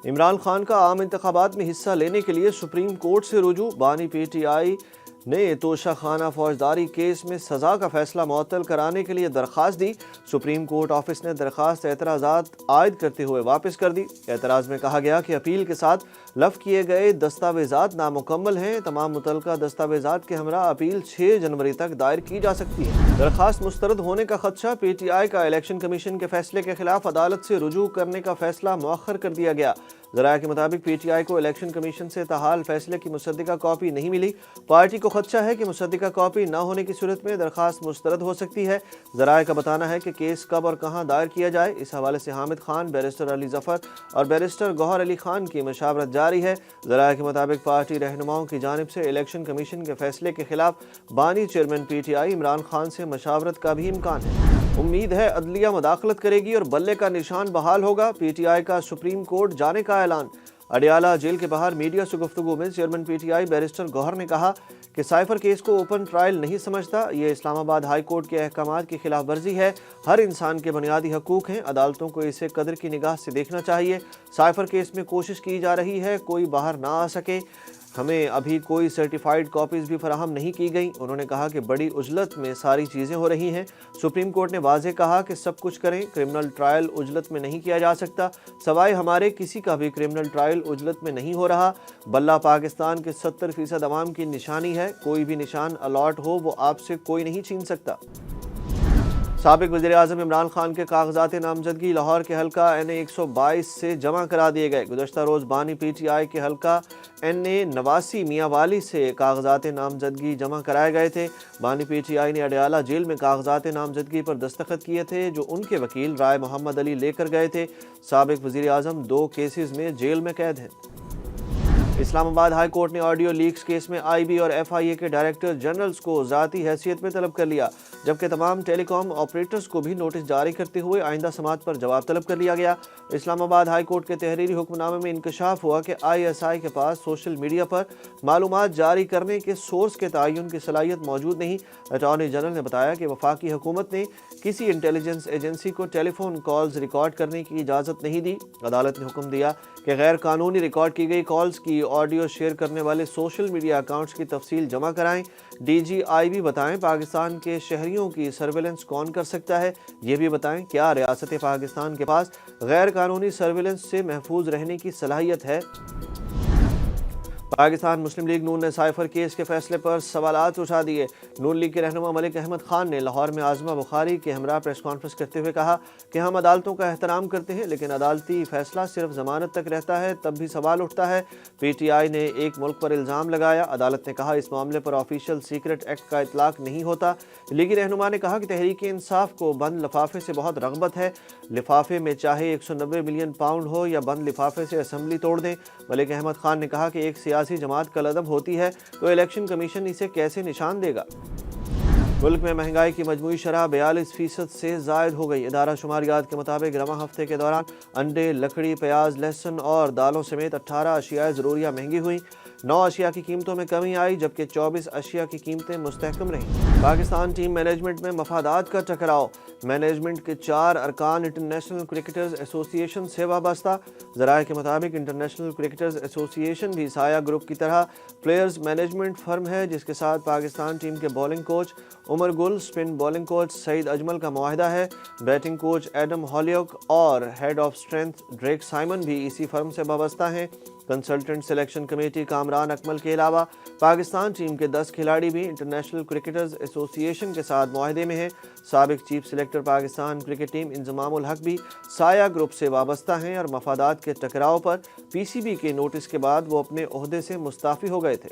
عمران خان کا عام انتخابات میں حصہ لینے کے لیے سپریم کورٹ سے رجوع۔ بانی پی ٹی آئی نے توشہ خانہ فوجداری کیس میں سزا کا فیصلہ معطل کرانے کے لیے درخواست دی۔ سپریم کورٹ آفس نے درخواست اعتراضات عائد کرتے ہوئے واپس کر دی۔ اعتراض میں کہا گیا کہ اپیل کے ساتھ لفظ کیے گئے دستاویزات نامکمل ہیں۔ تمام متعلقہ دستاویزات کے ہمراہ اپیل 6 جنوری تک دائر کی جا سکتی ہے۔ درخواست مسترد ہونے کا خدشہ۔ پی ٹی آئی کا الیکشن کمیشن کے فیصلے کے خلاف عدالت سے رجوع کرنے کا فیصلہ مؤخر کر دیا گیا۔ ذرائع کے مطابق پی ٹی آئی کو الیکشن کمیشن سے تاحال فیصلے کی مصدقہ کاپی نہیں ملی۔ پارٹی کو خدشہ ہے کہ مصدقہ کاپی نہ ہونے کی صورت میں درخواست مسترد ہو سکتی ہے۔ ذرائع کا بتانا ہے کہ کیس کب اور کہاں دائر کیا جائے، اس حوالے سے حامد خان، بیرسٹر علی ظفر اور بیرسٹر گوہر علی خان کی مشاورت جاری ہے۔ ذرائع کے مطابق پارٹی رہنماؤں کی جانب سے الیکشن کمیشن کے فیصلے کے خلاف بانی چیئرمین پی ٹی آئی عمران خان سے مشاورت کا بھی امکان ہے۔ امید ہے عدلیہ مداخلت کرے گی اور بلے کا نشان بحال ہوگا۔ پی ٹی آئی کا سپریم کورٹ جانے کا اعلان۔ اڈیالہ جیل کے باہر میڈیا سے گفتگو میں chairman P T I barrister Gohar نے کہا کہ سائفر کیس کو اوپن ٹرائل نہیں سمجھتا، یہ اسلام آباد ہائی کورٹ کے احکامات کی خلاف ورزی ہے۔ ہر انسان کے بنیادی حقوق ہیں، عدالتوں کو اسے قدر کی نگاہ سے دیکھنا چاہیے۔ سائفر کیس میں کوشش کی جا رہی ہے کوئی باہر نہ آ سکے، ہمیں ابھی کوئی سرٹیفائیڈ کاپیز بھی فراہم نہیں کی گئیں۔ انہوں نے کہا کہ بڑی عجلت میں ساری چیزیں ہو رہی ہیں۔ سپریم کورٹ نے واضح کہا کہ سب کچھ کریں، کرمنل ٹرائل عجلت میں نہیں کیا جا سکتا، سوائے ہمارے کسی کا بھی کرمنل ٹرائل عجلت میں نہیں ہو رہا۔ بلہ پاکستان کے 70% عوام کی نشانی ہے، کوئی بھی نشان الاٹ ہو وہ آپ سے کوئی نہیں چھین سکتا۔ سابق وزیر اعظم عمران خان کے کاغذات نامزدگی لاہور کے حلقہ NA-122 سے جمع کرا دیے گئے۔ گزشتہ روز بانی پی ٹی آئی کے حلقہ NA-89 میاں والی سے کاغذات نامزدگی جمع کرائے گئے تھے۔ بانی پی ٹی آئی نے اڈیالہ جیل میں کاغذات نامزدگی پر دستخط کیے تھے جو ان کے وکیل رائے محمد علی لے کر گئے تھے۔ سابق وزیر اعظم 2 کیسز میں جیل میں قید ہیں۔ اسلام آباد ہائی کورٹ نے آڈیو لیکس کیس میں آئی بی اور ایف آئی اے کے ڈائریکٹر جنرلز کو ذاتی حیثیت میں طلب کر لیا، جبکہ تمام ٹیلی کام آپریٹرز کو بھی نوٹس جاری کرتے ہوئے آئندہ سماعت پر جواب طلب کر لیا گیا۔ اسلام آباد ہائی کورٹ کے تحریری حکم نامے میں انکشاف ہوا کہ آئی ایس آئی کے پاس سوشل میڈیا پر معلومات جاری کرنے کے سورس کے تعین کی صلاحیت موجود نہیں۔ اٹارنی جنرل نے بتایا کہ وفاقی حکومت نے کسی انٹیلیجنس ایجنسی کو ٹیلی فون کالز ریکارڈ کرنے کی اجازت نہیں دی۔ عدالت نے حکم دیا کہ غیر قانونی ریکارڈ کی گئی کالز کی آڈیو شیئر کرنے والے سوشل میڈیا اکاؤنٹس کی تفصیل جمع کرائیں۔ ڈی جی آئی بھی بتائیں پاکستان کے شہریوں کی سرویلنس کون کر سکتا ہے، یہ بھی بتائیں کیا ریاست پاکستان کے پاس غیر قانونی سرویلنس سے محفوظ رہنے کی صلاحیت ہے۔ پاکستان مسلم لیگ نون نے سائفر کیس کے فیصلے پر سوالات اٹھا دیے۔ نون لیگ کے رہنما ملک احمد خان نے لاہور میں عاصمہ بخاری کے ہمراہ پریس کانفرنس کرتے ہوئے کہا کہ ہم عدالتوں کا احترام کرتے ہیں، لیکن عدالتی فیصلہ صرف ضمانت تک رہتا ہے تب بھی سوال اٹھتا ہے۔ پی ٹی آئی نے ایک ملک پر الزام لگایا، عدالت نے کہا اس معاملے پر آفیشیل سیکرٹ ایکٹ کا اطلاق نہیں ہوتا۔ لیگی رہنما نے کہا کہ تحریک انصاف کو بند لفافے سے بہت رغبت ہے، لفافے میں چاہے 190 ملین پاؤنڈ ہو یا بند لفافے سے اسمبلی توڑ دیں۔ ملک احمد خان نے کہا کہ ایک سیاسی جماعت کل عدم ہوتی ہے تو الیکشن کمیشن اسے کیسے نشان دے گا۔ ملک میں مہنگائی کی مجموعی شرح 42% سے زائد ہو گئی۔ ادارہ شماریات کے مطابق رواں ہفتے کے دوران انڈے، لکڑی، پیاز، لہسن اور دالوں سمیت 18 اشیاء ضروریہ مہنگی ہوئیں۔ 9 اشیاء کی قیمتوں میں کمی آئی جبکہ 24 اشیاء کی قیمتیں مستحکم رہیں۔ پاکستان ٹیم مینجمنٹ میں مفادات کا ٹکراؤ۔ مینجمنٹ کے 4 ارکان انٹرنیشنل کرکٹرز ایسوسی ایشن سے وابستہ۔ ذرائع کے مطابق انٹرنیشنل کرکٹرز ایسوسی ایشن بھی سایہ گروپ کی طرح پلیئرز مینجمنٹ فرم ہے جس کے ساتھ پاکستان ٹیم کے بولنگ کوچ عمر گل، سپن بولنگ کوچ سعید اجمل کا معاہدہ ہے۔ بیٹنگ کوچ ایڈم ہالیوک اور head of strength Drake Simon بھی اسی فرم سے وابستہ ہیں۔ Consultant selection committee Kamran Akmal کے علاوہ پاکستان ٹیم کے 10 کھلاڑی بھی انٹرنیشنل کرکٹرز ایسوسی ایشن کے ساتھ معاہدے میں ہیں۔ سابق chief selector Pakistan cricket team Inzamam ul-Haq بھی سایہ گروپ سے وابستہ ہیں اور مفادات کے ٹکراؤ پر پی سی بی کے نوٹس کے بعد وہ اپنے عہدے سے مستعفی ہو گئے تھے۔